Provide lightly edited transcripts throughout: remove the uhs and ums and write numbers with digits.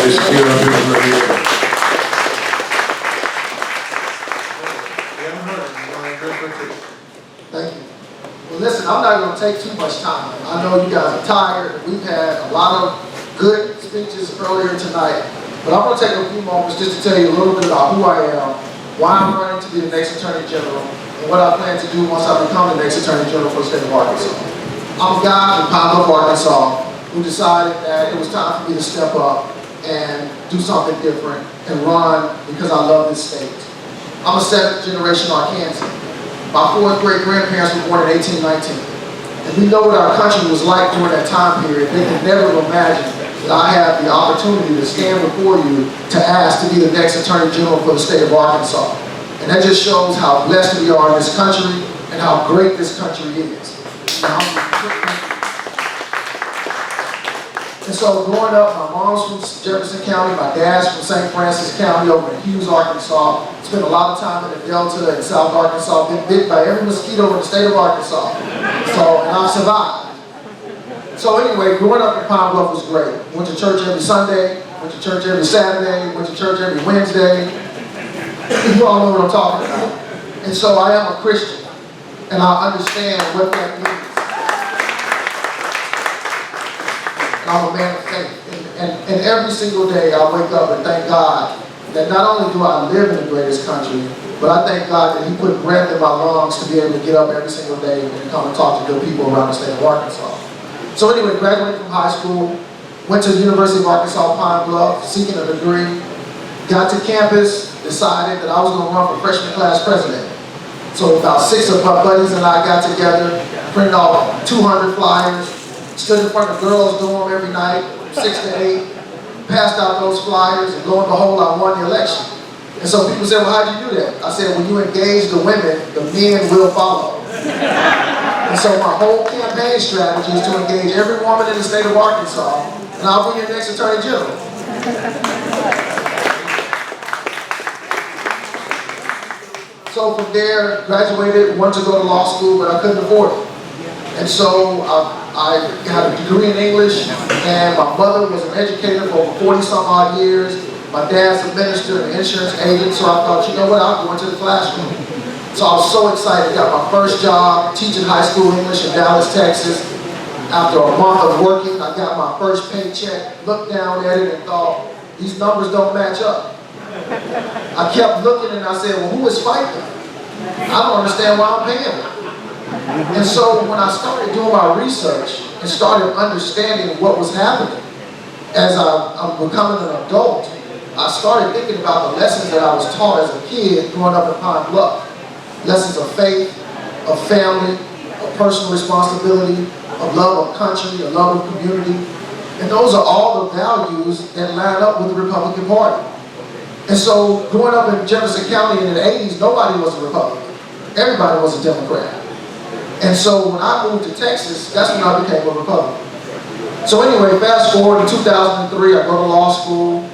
Just get up here and look here. Thank you. Well, listen, I'm not going to take too much time. I know you guys are tired. We've had a lot of good speeches earlier tonight. But I'm going to take a few moments just to tell you a little bit about who I am, why I'm running to be the next Attorney General, and what I plan to do once I become the next Attorney General for the state of Arkansas. I'm a guy from Pine Bluff, Arkansas, who decided that it was time for me to step up and do something different and run because I love this state. I'm a 7th generation Arkansan. My 4th great grandparents were born in 1819. And we know what our country was like during that time period. They could never imagine that I have the opportunity to stand before you to ask to be the next Attorney General for the state of Arkansas. And that just shows how blessed we are in this country and how great this country is. And so growing up, my mom's from Jefferson County, my dad's from St. Francis County over in Hughes, Arkansas. Spent a lot of time in the Delta and South Arkansas, been bit by every mosquito in the state of Arkansas. And I've survived. So anyway, growing up in Pine Bluff was great. Went to church every Sunday, went to church every Saturday, went to church every Wednesday. You all know what I'm talking about. And so I am a Christian, and I understand what that means. I'm a man of faith, and every single day I wake up and thank God that not only do I live in the greatest country, but I thank God that He put breath in my lungs to be able to get up every single day and come and talk to good people around the state of Arkansas. So anyway, graduated from high school, went to the University of Arkansas Pine Bluff, seeking a degree, got to campus, decided that I was going to run for freshman class president. So about 6 of my buddies and I got together, printed off 200 flyers, stood in front of the girls' dorm every night, 6 to 8, passed out those flyers, and lo and behold, I won the election. And so people said, well, how'd you do that? I said, when you engage the women, the men will follow. And so my whole campaign strategy is to engage every woman in the state of Arkansas, and I'll be your next Attorney General. So from there, graduated, wanted to go to law school, but I couldn't afford it. And so I got a degree in English, and my mother was an educator for over 40 some odd years. My dad's a minister and an insurance agent, so I thought, you know what, I'll go into the classroom. So I was so excited. Got my first job teaching high school English in Dallas, Texas. After a month of working, I got my first paycheck, looked down at it and thought, these numbers don't match up. I kept looking and I said, well, who is fighting? I don't understand why I'm paying them. And so when I started doing my research and started understanding what was happening as I'm becoming an adult, I started thinking about the lessons that I was taught as a kid growing up in Pine Bluff. Lessons of faith, of family, of personal responsibility, of love of country, of love of community. And those are all the values that line up with the Republican Party. And so growing up in Jefferson County in the 80s, nobody was a Republican. Everybody was a Democrat. And so when I moved to Texas, that's when I became a Republican. So anyway, fast forward in 2003, I go to law school,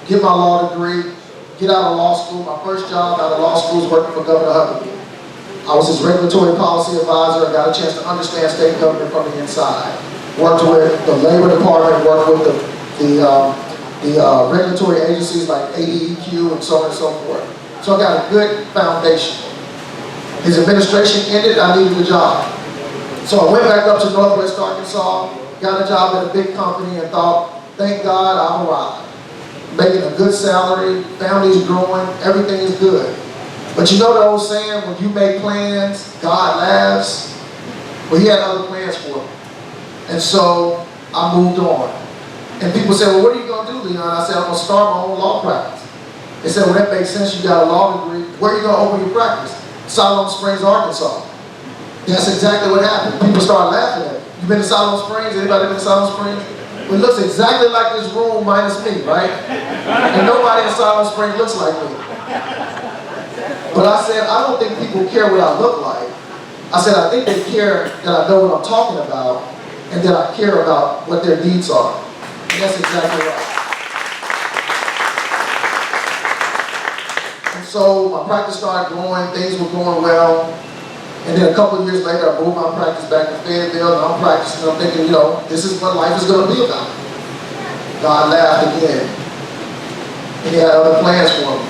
get my law degree, get out of law school. My first job out of law school was working for Governor Huckabee. I was his regulatory policy advisor. I got a chance to understand state government from the inside. Worked with the Labor Department, worked with the regulatory agencies like ADEQ and so on and so forth. So I got a good foundation. His administration ended, I needed a job. So I went back up to Northwest Arkansas, got a job at a big company and thought, thank God I've arrived. Making a good salary, family's growing, everything is good. But you know the old saying, when you make plans, God laughs? Well, He had other plans for me. And so I moved on. And people said, well, what are you going to do, Leon? I said, I'm going to start my own law practice. They said, well, that makes sense. You got a law degree. Where are you going to open your practice? Siloam Springs, Arkansas. That's exactly what happened. People started laughing at me. You been to Siloam Springs? Anybody been to Siloam Springs? Well, it looks exactly like this room minus me, right? And nobody in Siloam Springs looks like me. But I said, I don't think people care what I look like. I said, I think they care that I know what I'm talking about and that I care about what their needs are. And that's exactly right. And so my practice started growing, things were going well. And then a couple of years later, I moved my practice back to Fayetteville, and I'm practicing, and I'm thinking, you know, this is what life is going to be about. God laughed again. and he had other plans for me.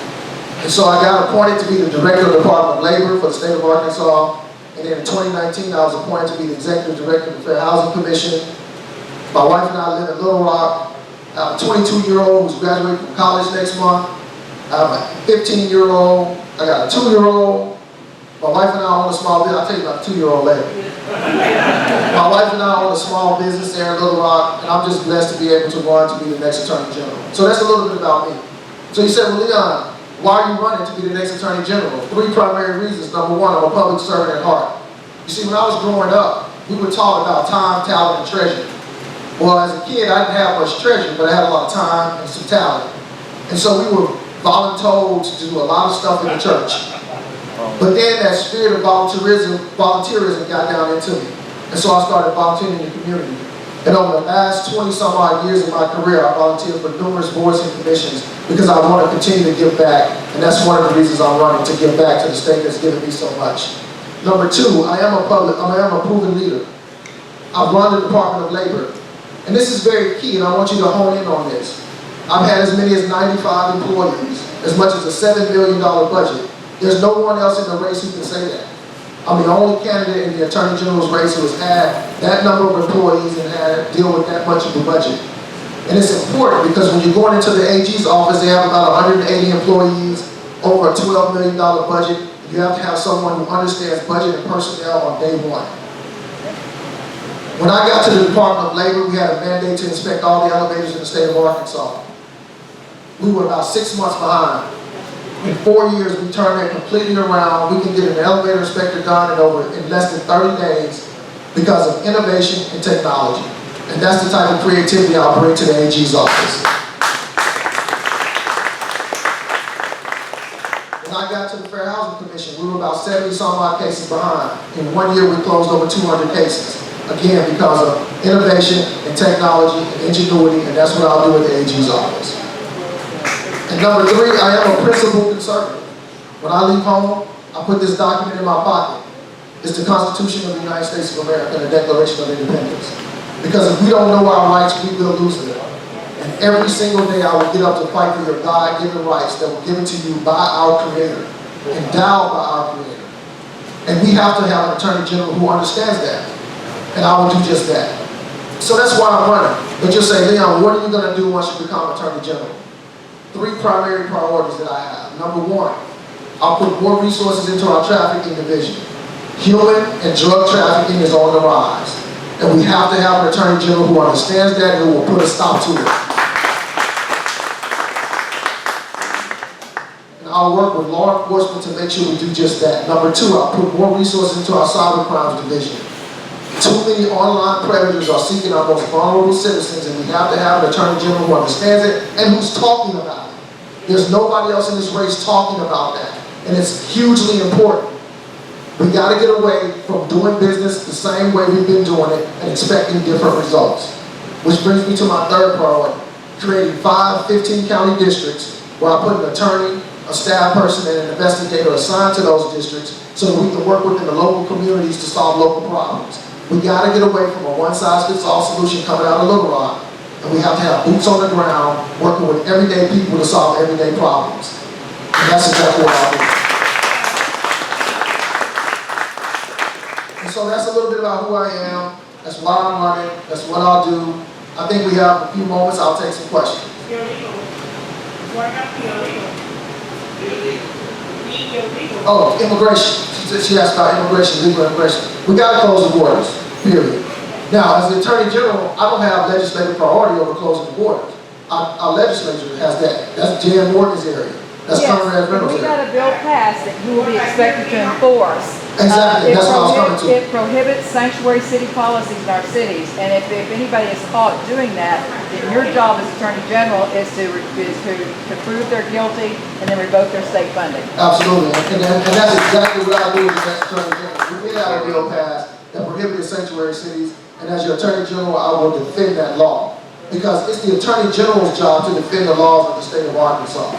And so I got appointed to be the Director of the Department of Labor for the state of Arkansas. And then in 2019, I was appointed to be the Executive Director of the Fair Housing Commission. My wife and I live in Little Rock. I have a 22-year-old who's graduating from college next month. I have a 15-year-old. I got a 2-year-old. My wife and I own a small business. I'll tell you about the 2-year-old later. My wife and I own a small business there in Little Rock, and I'm just blessed to be able to run to be the next Attorney General. So that's a little bit about me. So you said, well, Leon, why are you running to be the next Attorney General? 3 primary reasons. Number 1, I'm a public servant at heart. You see, when I was growing up, we were taught about time, talent, and treasure. Well, as a kid, I didn't have much treasure, but I had a lot of time and some talent. And so we were voluntold to do a lot of stuff in the church. But then that spirit of volunteerism got down into me. And so I started volunteering in the community. And over the last 20-some-odd years of my career, I volunteered for numerous boards and commissions because I want to continue to give back. And that's one of the reasons I'm running, to give back to the state that's given me so much. Number 2, I am a proven leader. I've run the Department of Labor. And this is very key, and I want you to hone in on this. I've had as many as 95 employees, as much as a $7 million budget. There's no one else in the race who can say that. I'm the only candidate in the Attorney General's race who has had that number of employees and had to deal with that much of a budget. And it's important because when you're going into the AG's office, they have about 180 employees, over a $12 million budget. You have to have someone who understands budget and personnel on day 1. When I got to the Department of Labor, we had a mandate to inspect all the elevators in the state of Arkansas. We were about 6 months behind. In 4 years, we turned that completely around. We can get an elevator inspector done in less than 30 days because of innovation and technology. And that's the type of creativity I'll bring to the AG's office. When I got to the Fair Housing Commission, we were about 70-some-odd cases behind. In 1 year, we closed over 200 cases. Again, because of innovation and technology and ingenuity, and that's what I'll do at the AG's office. And number 3, I am a principled conservative. When I leave home, I put this document in my pocket. It's the Constitution of the United States of America and the Declaration of Independence. Because if we don't know our rights, we will lose them. And every single day I will get up to fight for your God-given rights that were given to you by our Creator, endowed by our Creator. And we have to have an Attorney General who understands that. And I will do just that. So that's why I'm running. But you'll say, Leon, what are you going to do once you become Attorney General? 3 primary priorities that I have. Number 1, I'll put more resources into our trafficking division. Human and drug trafficking is on the rise. And we have to have an Attorney General who understands that and who will put a stop to it. And I'll work with law enforcement to make sure we do just that. Number 2, I'll put more resources into our cyber crimes division. Too many online predators are seeking our most vulnerable citizens, and we have to have an Attorney General who understands it and who's talking about it. There's nobody else in this race talking about that, and it's hugely important. We got to get away from doing business the same way we've been doing it and expecting different results. Which brings me to my 3rd priority, creating 5 15-county districts where I put an attorney, a staff person, and an investigator assigned to those districts so that we can work within the local communities to solve local problems. We got to get away from a one-size-fits-all solution coming out of Little Rock, and we have to have boots on the ground working with everyday people to solve everyday problems. And that's exactly what I'll do. And so that's a little bit about who I am. That's why I'm running. That's what I'll do. I think we have a few moments. I'll take some questions. Oh, immigration. She asked about immigration, legal immigration. We got to close the borders, period. Now, as the Attorney General, I don't have legislative priority over closing the borders. Our legislature has that. That's Jan Morgan's area. That's Conrad Reynolds' area. We got a bill passed that you will be expected to enforce. Exactly, that's what I was coming to. It prohibits sanctuary city policies in our cities, and if anybody is caught doing that, then your job as Attorney General is to prove they're guilty and then revoke their state funding. Absolutely, and that's exactly what I do as the next Attorney General. We did have a bill passed that prohibited sanctuary cities, and as your Attorney General, I will defend that law. Because it's the Attorney General's job to defend the laws of the state of Arkansas.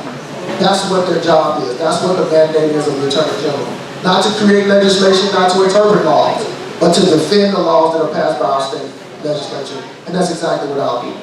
That's what their job is. That's what the mandate is of the Attorney General. Not to create legislation, not to interpret laws, but to defend the laws that are passed by our state legislature. And that's exactly what I'll do.